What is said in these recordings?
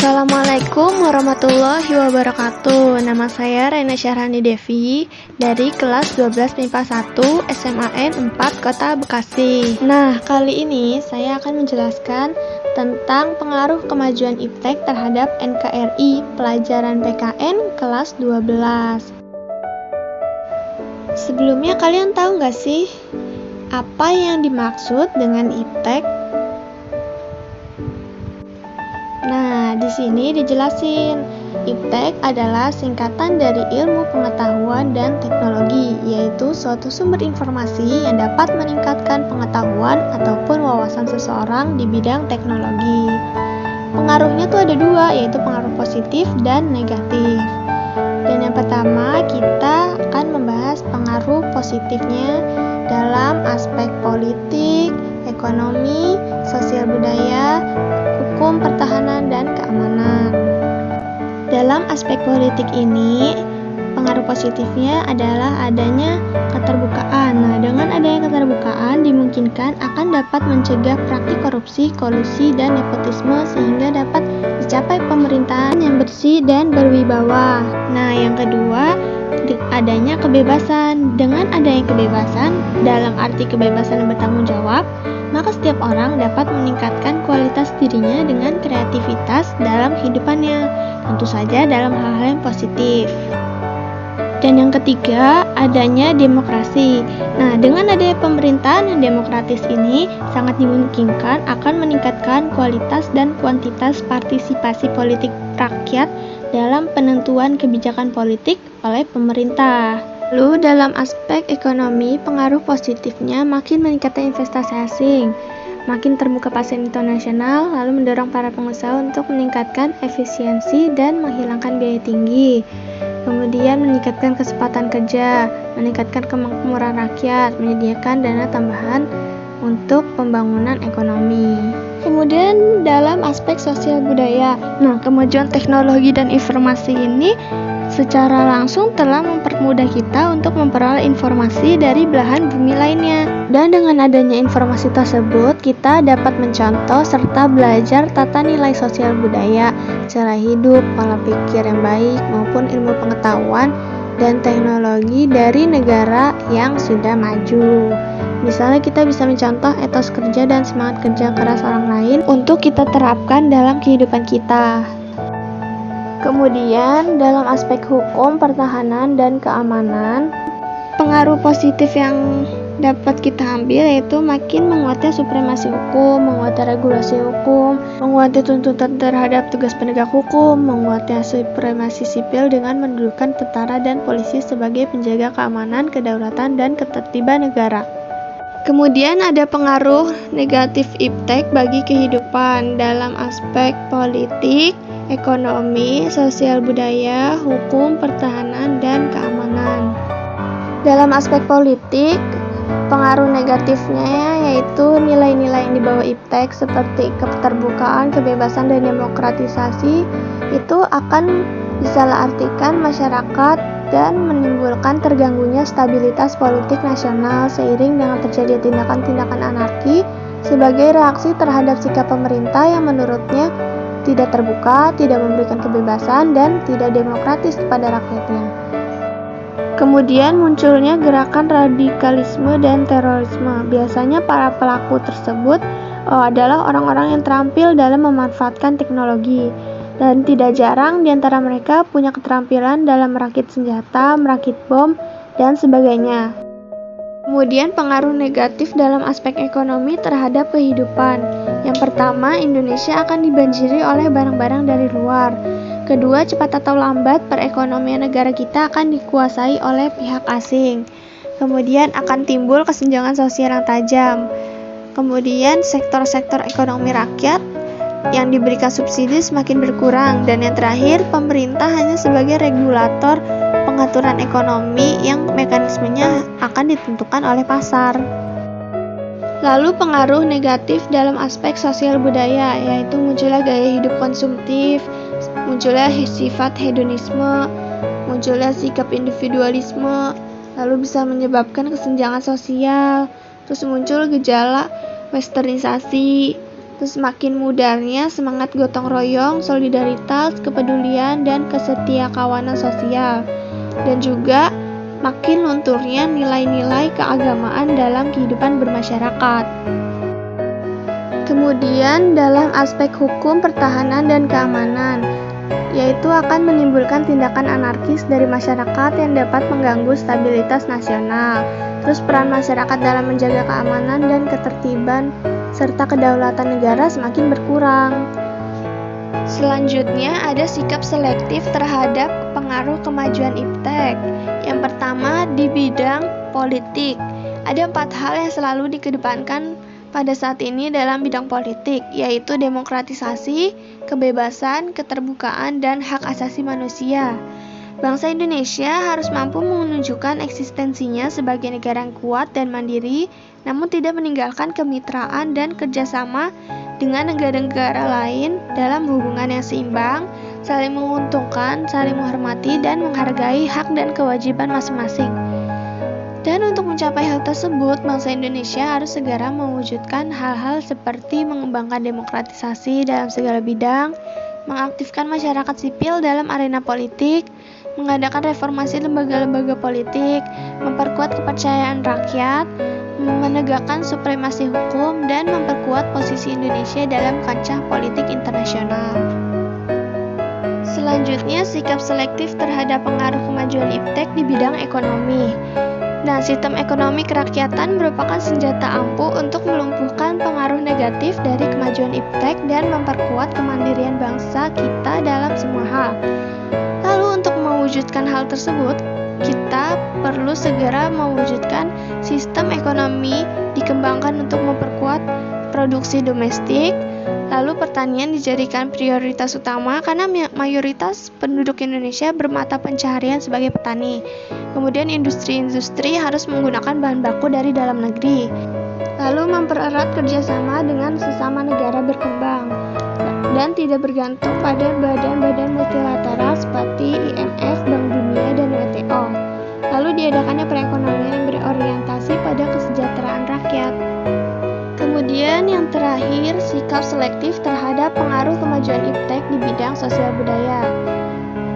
Assalamualaikum warahmatullahi wabarakatuh. Nama saya Rena Syahrani Devi dari kelas 12 MIPA 1 SMAN 4 Kota Bekasi. Nah, kali ini saya akan menjelaskan tentang pengaruh kemajuan iptek terhadap NKRI pelajaran PKN kelas 12. Sebelumnya kalian tahu nggak sih apa yang dimaksud dengan iptek? Nah, di sini dijelasin, iptek adalah singkatan dari ilmu pengetahuan dan teknologi, yaitu suatu sumber informasi yang dapat meningkatkan pengetahuan ataupun wawasan seseorang di bidang teknologi. Pengaruhnya tuh ada dua, yaitu pengaruh positif dan negatif. Dan yang pertama, kita akan membahas pengaruh positifnya dalam aspek politik, ekonomi, sosial budaya, hukum, pertahanan, dan keamanan. Dalam aspek politik ini, pengaruh positifnya adalah adanya keterbukaan. Nah, dengan adanya keterbukaan dimungkinkan akan dapat mencegah praktik korupsi, kolusi, dan nepotisme sehingga dapat dicapai pemerintahan yang bersih dan berwibawa. Nah, yang kedua, adanya kebebasan. Dengan adanya kebebasan, dalam arti kebebasan bertanggung jawab, maka setiap orang dapat meningkatkan kualitas dirinya dengan kreativitas dalam kehidupannya, tentu saja dalam hal-hal yang positif. Dan yang ketiga, adanya demokrasi. Nah, dengan adanya pemerintahan yang demokratis ini sangat dimungkinkan akan meningkatkan kualitas dan kuantitas partisipasi politik rakyat dalam penentuan kebijakan politik oleh pemerintah. Lalu dalam aspek ekonomi, pengaruh positifnya makin meningkatkan investasi asing, makin terbuka pasar internasional, lalu mendorong para pengusaha untuk meningkatkan efisiensi dan menghilangkan biaya tinggi. Kemudian meningkatkan kesempatan kerja, meningkatkan kemakmuran rakyat, menyediakan dana tambahan untuk pembangunan ekonomi. Kemudian dalam aspek sosial budaya, nah kemajuan teknologi dan informasi ini secara langsung telah mempermudah kita untuk memperoleh informasi dari belahan bumi lainnya. Dan dengan adanya informasi tersebut, kita dapat mencontoh serta belajar tata nilai sosial budaya, cara hidup, pola pikir yang baik, maupun ilmu pengetahuan dan teknologi dari negara yang sudah maju. Misalnya kita bisa mencontoh etos kerja dan semangat kerja keras orang lain untuk kita terapkan dalam kehidupan kita. Kemudian dalam aspek hukum, pertahanan, dan keamanan, pengaruh positif yang dapat kita ambil yaitu makin menguatnya supremasi hukum, menguatnya regulasi hukum, menguatnya tuntutan terhadap tugas penegak hukum, menguatnya supremasi sipil dengan mendudukan tentara dan polisi sebagai penjaga keamanan, kedaulatan, dan ketertiban negara. Kemudian ada pengaruh negatif iptek bagi kehidupan dalam aspek politik, ekonomi, sosial budaya, hukum, pertahanan, dan keamanan. Dalam aspek politik, pengaruh negatifnya yaitu nilai-nilai yang dibawa iptek seperti keterbukaan, kebebasan, dan demokratisasi itu akan disalahartikan masyarakat dan menimbulkan terganggunya stabilitas politik nasional seiring dengan terjadi tindakan-tindakan anarki sebagai reaksi terhadap sikap pemerintah yang menurutnya tidak terbuka, tidak memberikan kebebasan, dan tidak demokratis kepada rakyatnya. Kemudian munculnya gerakan radikalisme dan terorisme. Biasanya para pelaku tersebut adalah orang-orang yang terampil dalam memanfaatkan teknologi. Dan tidak jarang di antara mereka punya keterampilan dalam merakit senjata, merakit bom, dan sebagainya. Kemudian pengaruh negatif dalam aspek ekonomi terhadap kehidupan. Yang pertama, Indonesia akan dibanjiri oleh barang-barang dari luar. Kedua, cepat atau lambat perekonomian negara kita akan dikuasai oleh pihak asing. Kemudian akan timbul kesenjangan sosial yang tajam. Kemudian sektor-sektor ekonomi rakyat yang diberikan subsidi semakin berkurang. Dan yang terakhir, pemerintah hanya sebagai regulator pengaturan ekonomi yang mekanismenya akan ditentukan oleh pasar. Lalu pengaruh negatif dalam aspek sosial budaya, yaitu munculnya gaya hidup konsumtif, munculnya sifat hedonisme, munculnya sikap individualisme, lalu bisa menyebabkan kesenjangan sosial, terus muncul gejala westernisasi, Terus makin mudarnya semangat gotong royong, solidaritas, kepedulian, dan kesetiakawanan sosial. Dan juga makin lunturnya nilai-nilai keagamaan dalam kehidupan bermasyarakat. Kemudian dalam aspek hukum, pertahanan, dan keamanan, yaitu akan menimbulkan tindakan anarkis dari masyarakat yang dapat mengganggu stabilitas nasional. Terus peran masyarakat dalam menjaga keamanan dan ketertiban serta kedaulatan negara semakin berkurang. Selanjutnya ada sikap selektif terhadap pengaruh kemajuan iptek. Yang pertama di bidang politik. Ada 4 hal yang selalu dikedepankan pada saat ini dalam bidang politik, yaitu demokratisasi, kebebasan, keterbukaan, dan hak asasi manusia. Bangsa Indonesia harus mampu menunjukkan eksistensinya sebagai negara yang kuat dan mandiri, namun tidak meninggalkan kemitraan dan kerjasama dengan negara-negara lain dalam hubungan yang seimbang, saling menguntungkan, saling menghormati, dan menghargai hak dan kewajiban masing-masing. Dan untuk mencapai hal tersebut, bangsa Indonesia harus segera mewujudkan hal-hal seperti mengembangkan demokratisasi dalam segala bidang, mengaktifkan masyarakat sipil dalam arena politik, mengadakan reformasi lembaga-lembaga politik, memperkuat kepercayaan rakyat, menegakkan supremasi hukum, dan memperkuat posisi Indonesia dalam kancah politik internasional. Selanjutnya, sikap selektif terhadap pengaruh kemajuan iptek di bidang ekonomi. Nah, sistem ekonomi kerakyatan merupakan senjata ampuh untuk melumpuhkan pengaruh negatif dari kemajuan iptek dan memperkuat kemandirian bangsa kita dalam semua hal. Lalu untuk mewujudkan hal tersebut, kita perlu segera mewujudkan sistem ekonomi dikembangkan untuk memperkuat produksi domestik. Lalu pertanian dijadikan prioritas utama karena mayoritas penduduk Indonesia bermata pencaharian sebagai petani. Kemudian industri-industri harus menggunakan bahan baku dari dalam negeri. Lalu mempererat kerjasama dengan sesama negara berkembang dan tidak bergantung pada badan-badan multilateral seperti IMF, Bank Dunia, dan WTO. Lalu diadakannya perekonomian yang berorientasi pada kesejahteraan rakyat. Kemudian yang terakhir, sikap selektif terhadap pengaruh kemajuan iptek di bidang sosial budaya.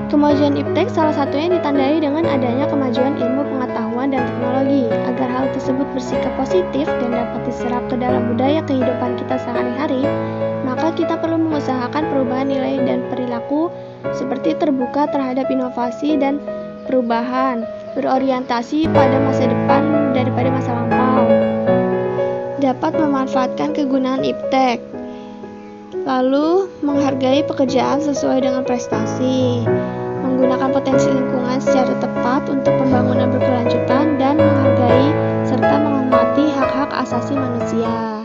Kemajuan iptek salah satunya ditandai dengan adanya kemajuan ilmu pengetahuan dan teknologi. Agar hal tersebut bersikap positif dan dapat diserap ke dalam budaya kehidupan kita sehari-hari, maka kita perlu mengusahakan perubahan nilai dan perilaku seperti terbuka terhadap inovasi dan perubahan, berorientasi pada masa depan daripada masa lampau, dapat memanfaatkan kegunaan iptek, lalu menghargai pekerjaan sesuai dengan prestasi, menggunakan potensi lingkungan secara tepat untuk pembangunan berkelanjutan, dan menghargai serta menghormati hak-hak asasi manusia.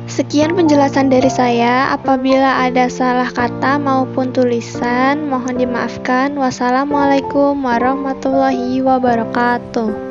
Sekian penjelasan dari saya. Apabila ada salah kata maupun tulisan, mohon dimaafkan. Wassalamualaikum warahmatullahi wabarakatuh.